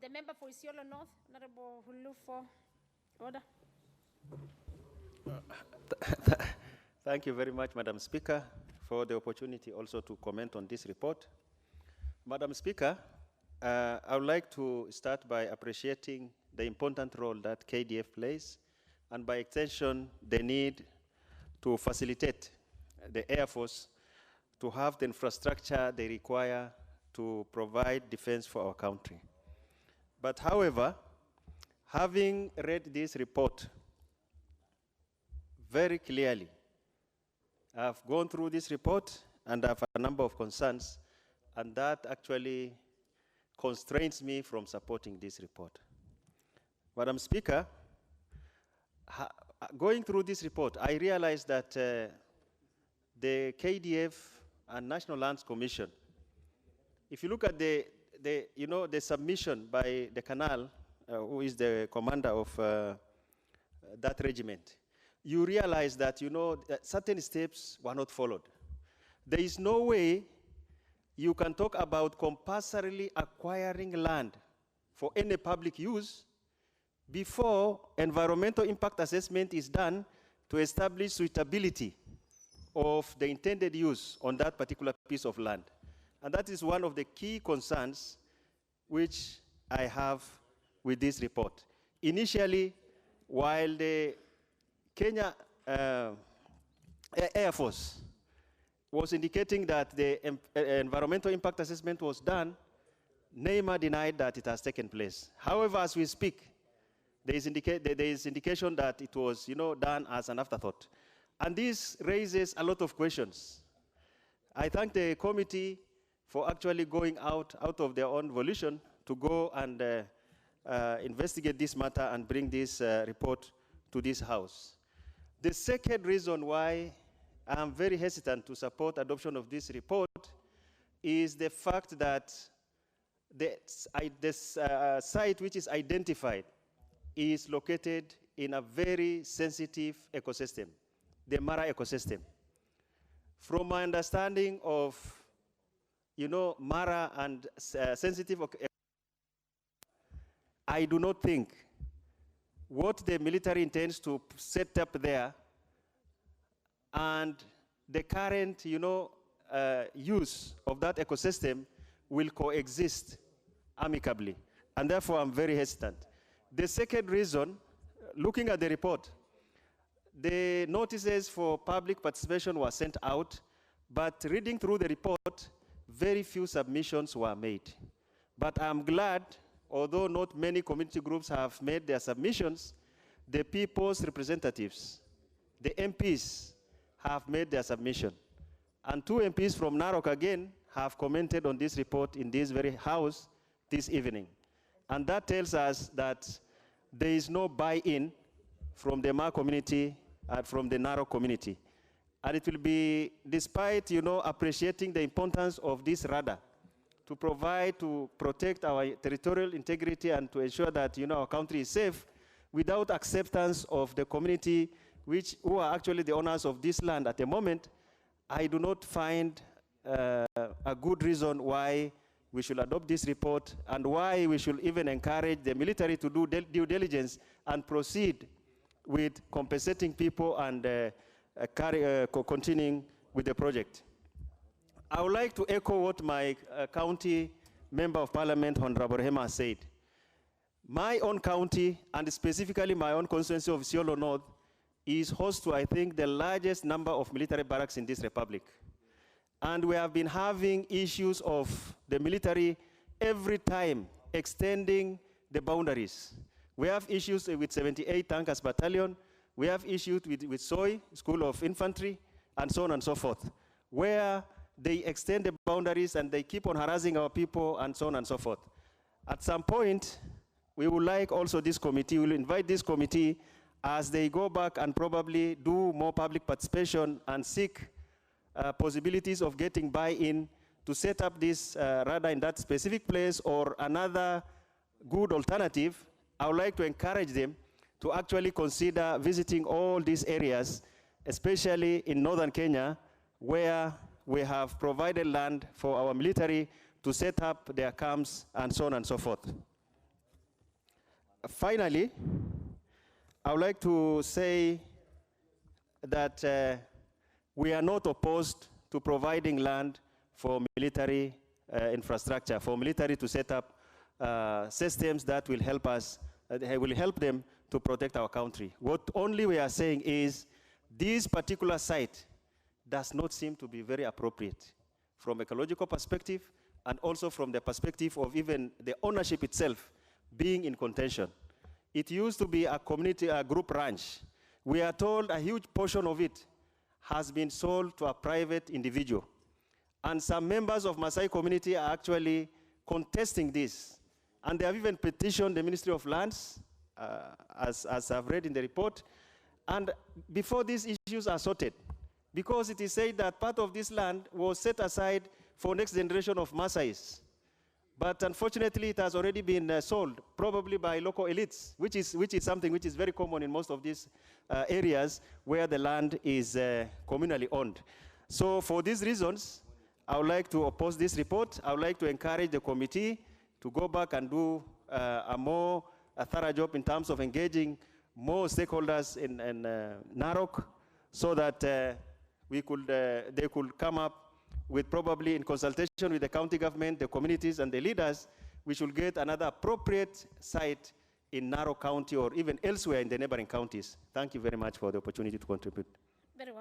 The member for Isiolo North, Honorable Hulufo. Order. Thank you very much, Madam Speaker, for the opportunity also to comment on this report. Madam Speaker, I would like to start by appreciating the important role that KDF plays, and by extension, the need to facilitate the Air Force to have the infrastructure they require to provide defense for our country. But however, having read this report very clearly, I've gone through this report and I have a number of concerns, and that actually constrains me from supporting this report. Madam Speaker, going through this report, I realized that the KDF and National Lands Commission, if you look at the submission by the Colonel, who is the commander of that regiment, you realize that, that certain steps were not followed. There is no way you can talk about compulsorily acquiring land for any public use before environmental impact assessment is done to establish suitability of the intended use on that particular piece of land. And that is one of the key concerns which I have with this report. Initially, while the Kenya Air Force was indicating that the environmental impact assessment was done, NEMA denied that it has taken place. However, as we speak, there is indication that it was done as an afterthought. And this raises a lot of questions. I thank the committee for actually going out of their own volition to go and investigate this matter and bring this report to this House. The second reason why I'm very hesitant to support adoption of this report is the fact that this site which is identified is located in a very sensitive ecosystem, the Mara ecosystem. From my understanding of, Mara and sensitive, I do not think what the military intends to set up there and the current, use of that ecosystem will coexist amicably. And therefore, I'm very hesitant. The second reason, looking at the report, the notices for public participation were sent out, but reading through the report, very few submissions were made. But I'm glad, although not many community groups have made their submissions, the people's representatives, the MPs, have made their submission. And 2 MPs from Narok again have commented on this report in this very House this evening. And that tells us that there is no buy-in from the Ma community and from the Narok community. And it will be, despite appreciating the importance of this radar to provide, to protect our territorial integrity and to ensure that our country is safe, without acceptance of the community who are actually the owners of this land at the moment, I do not find a good reason why we should adopt this report and why we should even encourage the military to do due diligence and proceed with compensating people and continuing with the project. I would like to echo what my county member of parliament, Honorable Hema, said. My own county, and specifically my own constituency of Isiolo North, is host to, I think, the largest number of military barracks in this republic. And we have been having issues of the military every time extending the boundaries. We have issues with 78 Tankers Battalion. We have issues with SOI, School of Infantry, and so on and so forth, where they extend the boundaries and they keep on harassing our people and so on and so forth. At some point, we would like also this committee, we'll invite this committee as they go back and probably do more public participation and seek possibilities of getting buy-in to set up this radar in that specific place or another good alternative. I would like to encourage them to actually consider visiting all these areas, especially in northern Kenya, where we have provided land for our military to set up their camps and so on and so forth. Finally, I would like to say that we are not opposed to providing land for military infrastructure, for military to set up systems that will help us, will help them to protect our country. What only we are saying is this particular site does not seem to be very appropriate from ecological perspective and also from the perspective of even the ownership itself being in contention. It used to be a community, a group ranch. We are told a huge portion of it has been sold to a private individual. And some members of Maasai community are actually contesting this. And they have even petitioned the Ministry of Lands, as I've read in the report. And before these issues are sorted, because it is said that part of this land was set aside for next generation of Maasais. But unfortunately, it has already been sold, probably by local elites, which is something which is very common in most of these areas where the land is communally owned. So for these reasons, I would like to oppose this report. I would like to encourage the committee to go back and do a more thorough job in terms of engaging more stakeholders in Narok so that they could come up with, probably in consultation with the county government, the communities, and the leaders, we should get another appropriate site in Narok County or even elsewhere in the neighboring counties. Thank you very much for the opportunity to contribute. Very well.